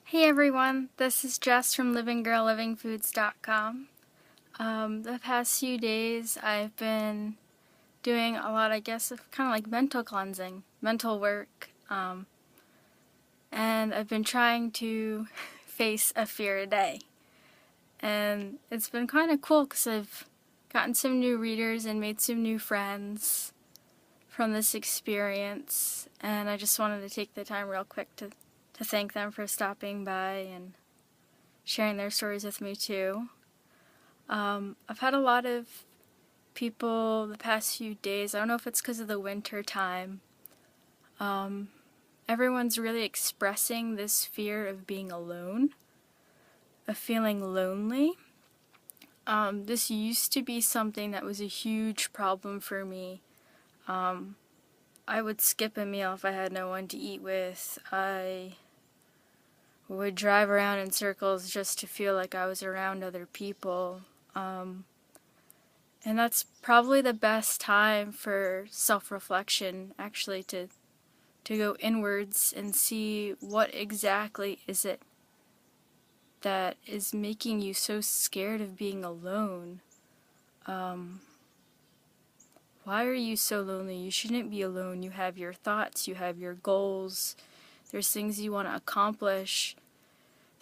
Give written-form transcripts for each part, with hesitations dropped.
Hey everyone, this is Jess from LivingGirlLivingFoods.com. The past few days I've been doing a lot, I guess, of kind of like mental cleansing, mental work, and I've been trying to face a fear a day. And it's been kind of cool because I've gotten some new readers and made some new friends from this experience, and I just wanted to take the time real quick to thank them for stopping by and sharing their stories with me too. I've had a lot of people the past few days, I don't know if it's because of the winter time, everyone's really expressing this fear of being alone, of feeling lonely. This used to be something that was a huge problem for me. I would skip a meal if I had no one to eat with. I would drive around in circles just to feel like I was around other people. And that's probably the best time for self-reflection, actually, to go inwards and see what exactly is it that is making you so scared of being alone. Why are you so lonely? You shouldn't be alone. You have your thoughts, you have your goals, there's things you want to accomplish.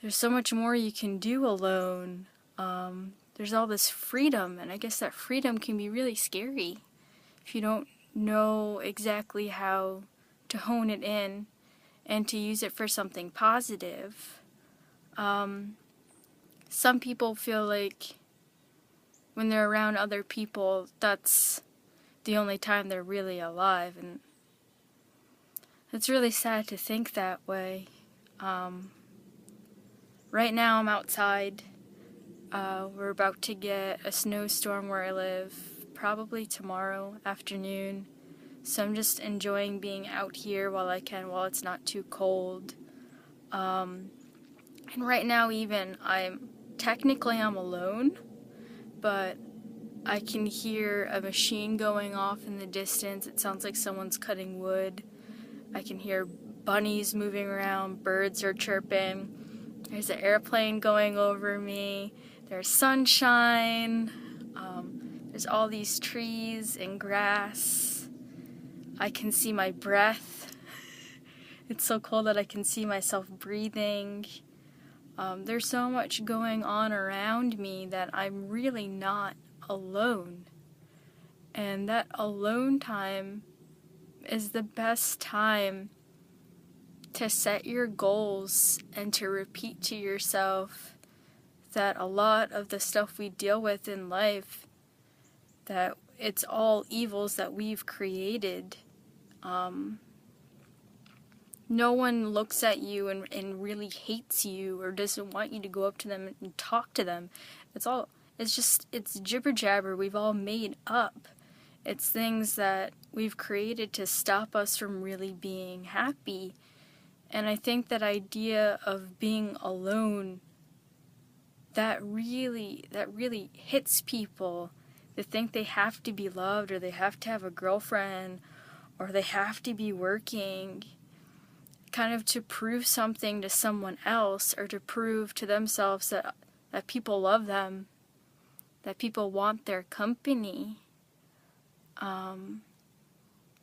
There's so much more you can do alone. There's all this freedom, and I guess that freedom can be really scary if you don't know exactly how to hone it in and to use it for something positive. Some people feel like when they're around other people, that's the only time they're really alive, and it's really sad to think that way. Right now I'm outside. We're about to get a snowstorm where I live, probably tomorrow afternoon. So I'm just enjoying being out here while I can, while it's not too cold. And right now even, I'm alone, but I can hear a machine going off in the distance. It sounds like someone's cutting wood. I can hear bunnies moving around, birds are chirping. There's an airplane going over me. There's sunshine. There's all these trees and grass. I can see my breath. It's so cold that I can see myself breathing. There's so much going on around me that I'm really not alone. And that alone time is the best time to set your goals and to repeat to yourself that a lot of the stuff we deal with in life, that it's all evils that we've created. No one looks at you and really hates you or doesn't want you to go up to them and talk to them. It's jibber jabber we've all made up. It's things that we've created to stop us from really being happy. And I think that idea of being alone, that really hits people. They think they have to be loved, or they have to have a girlfriend, or they have to be working, kind of to prove something to someone else, or to prove to themselves that people love them, that people want their company.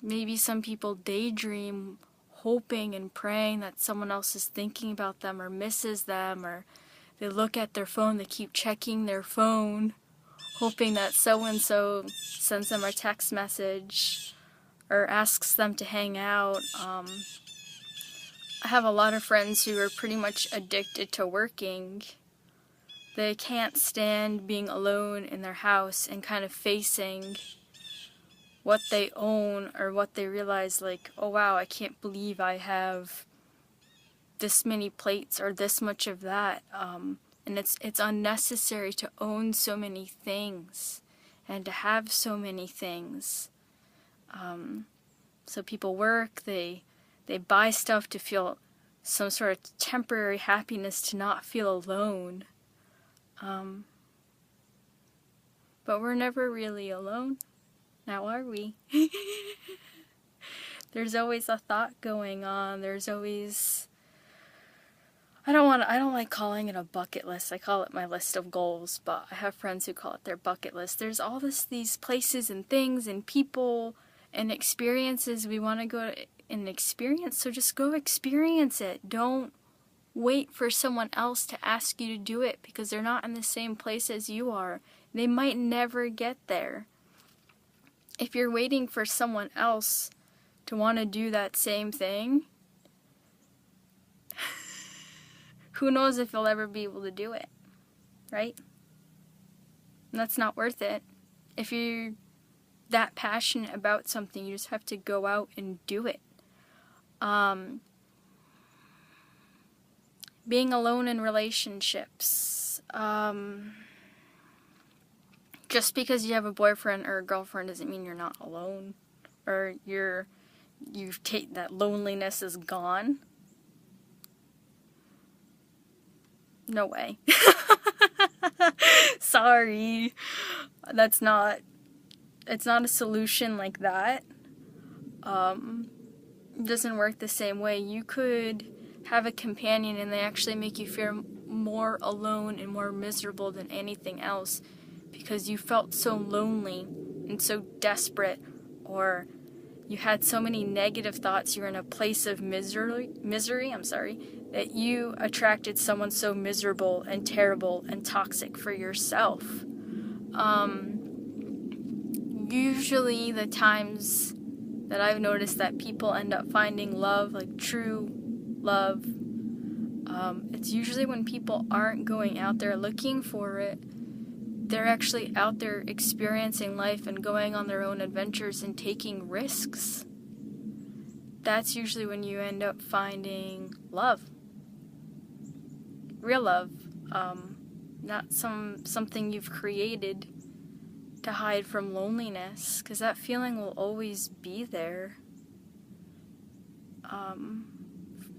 Maybe some people daydream, hoping and praying that someone else is thinking about them or misses them, or they look at their phone, they keep checking their phone, hoping that so-and-so sends them a text message or asks them to hang out. I have a lot of friends who are pretty much addicted to working. They can't stand being alone in their house and kind of facing what they own, or what they realize, like, oh wow, I can't believe I have this many plates or this much of that. And it's unnecessary to own so many things and to have so many things. So people work, they buy stuff to feel some sort of temporary happiness, to not feel alone. But we're never really alone. Now are we? There's always a thought going on. There's always I don't like calling it a bucket list. I call it my list of goals, but I have friends who call it their bucket list. There's all these places and things and people and experiences we want to go and experience, so just go experience it. Don't wait for someone else to ask you to do it, because they're not in the same place as you are. They might never get there. If you're waiting for someone else to want to do that same thing, who knows if you'll ever be able to do it, right? And that's not worth it. If you're that passionate about something, you just have to go out and do it. Being alone in relationships. Just because you have a boyfriend or a girlfriend doesn't mean you're not alone, or that loneliness is gone. No way. Sorry. It's not a solution like that. It doesn't work the same way. You could have a companion and they actually make you feel more alone and more miserable than anything else, because you felt so lonely and so desperate, or you had so many negative thoughts, you're in a place of misery, that you attracted someone so miserable and terrible and toxic for yourself. Usually the times that I've noticed that people end up finding love, like true love, it's usually when people aren't going out there looking for it. They're actually out there experiencing life and going on their own adventures and taking risks. That's usually when you end up finding love. Real love. Not something you've created to hide from loneliness, because that feeling will always be there.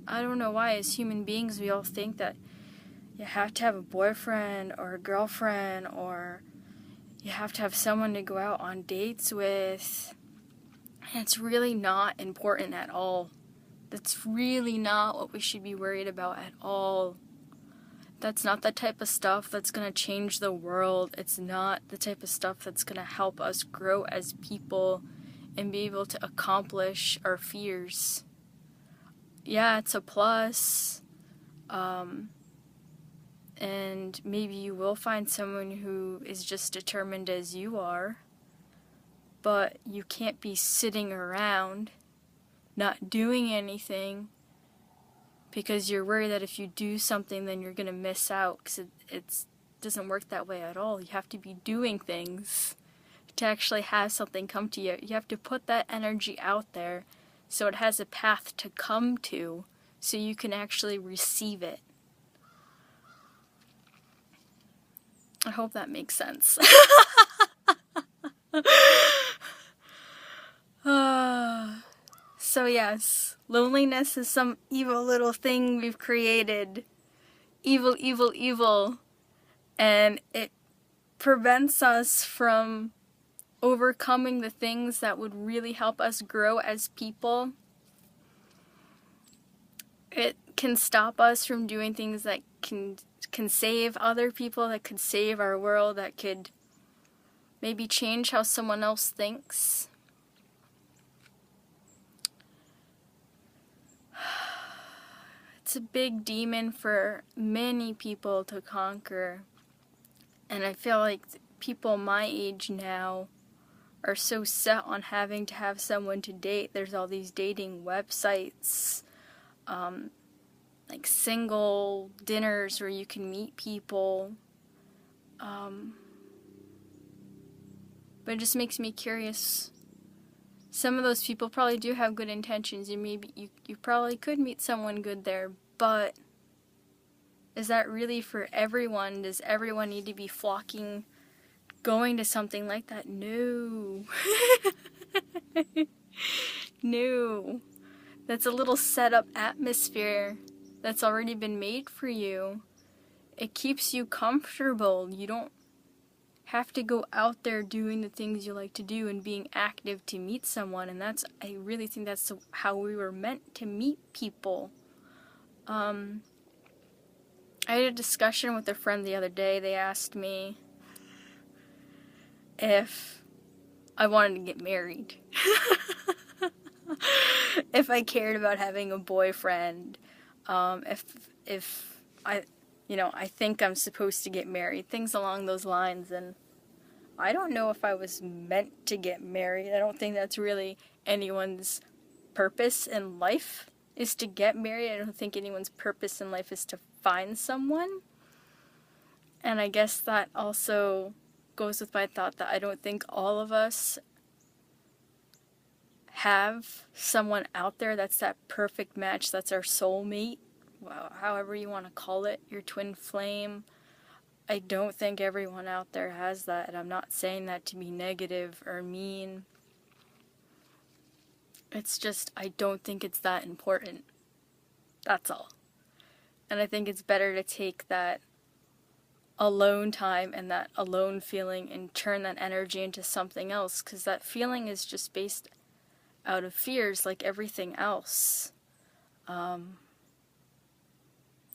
I don't know why, as human beings, we all think that you have to have a boyfriend or a girlfriend, or you have to have someone to go out on dates with. And it's really not important at all. That's really not what we should be worried about at all. That's not the type of stuff that's going to change the world. It's not the type of stuff that's going to help us grow as people and be able to accomplish our fears. Yeah, it's a plus. And maybe you will find someone who is just determined as you are, but you can't be sitting around not doing anything because you're worried that if you do something then you're going to miss out, because it doesn't work that way at all. You have to be doing things to actually have something come to you. You have to put that energy out there so it has a path to come to, so you can actually receive it. I hope that makes sense. So yes, loneliness is some evil little thing we've created. Evil, evil, evil. And it prevents us from overcoming the things that would really help us grow as people. It can stop us from doing things that can save other people, that could save our world, that could maybe change how someone else thinks. It's a big demon for many people to conquer. And I feel like people my age now are so set on having to have someone to date. There's all these dating websites, like single dinners where you can meet people. But it just makes me curious. Some of those people probably do have good intentions. You probably could meet someone good there, but is that really for everyone? Does everyone need to be going to something like that? No. No. That's a little set up atmosphere that's already been made for you. It keeps you comfortable. You don't have to go out there doing the things you like to do and being active to meet someone, and I really think that's how we were meant to meet people. I had a discussion with a friend the other day. They asked me if I wanted to get married. If I cared about having a boyfriend, if I, I think I'm supposed to get married, things along those lines. And I don't know if I was meant to get married. I don't think that's really anyone's purpose in life, is to get married. I don't think anyone's purpose in life is to find someone. And I guess that also goes with my thought that I don't think all of us have someone out there that's that perfect match, that's our soulmate, however you want to call it, your twin flame. I don't think everyone out there has that, and I'm not saying that to be negative or mean. It's just, I don't think it's that important. That's all. And I think it's better to take that alone time and that alone feeling and turn that energy into something else, because that feeling is just based out of fears like everything else.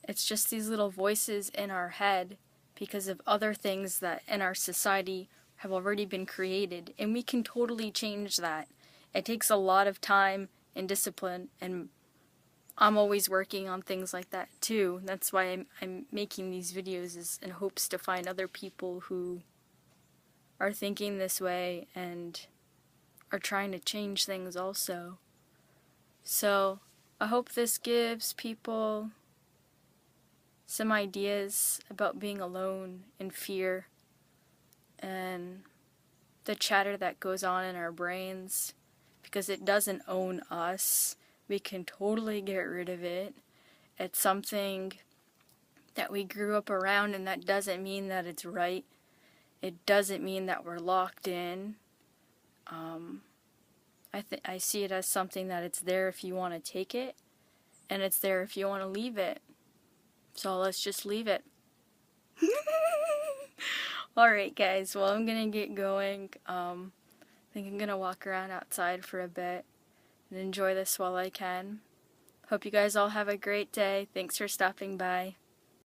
It's just these little voices in our head because of other things that in our society have already been created, and we can totally change that. It takes a lot of time and discipline, and I'm always working on things like that too. That's why I'm making these videos, is in hopes to find other people who are thinking this way and are trying to change things also. So I hope this gives people some ideas about being alone and fear and the chatter that goes on in our brains, because it doesn't own us. We can totally get rid of it. It's something that we grew up around, and that doesn't mean that it's right. It doesn't mean that we're locked in. I see it as something that it's there if you want to take it, and it's there if you want to leave it. So let's just leave it. Alright guys, well, I'm gonna get going. I think I'm gonna walk around outside for a bit and enjoy this while I can. Hope you guys all have a great day. Thanks for stopping by.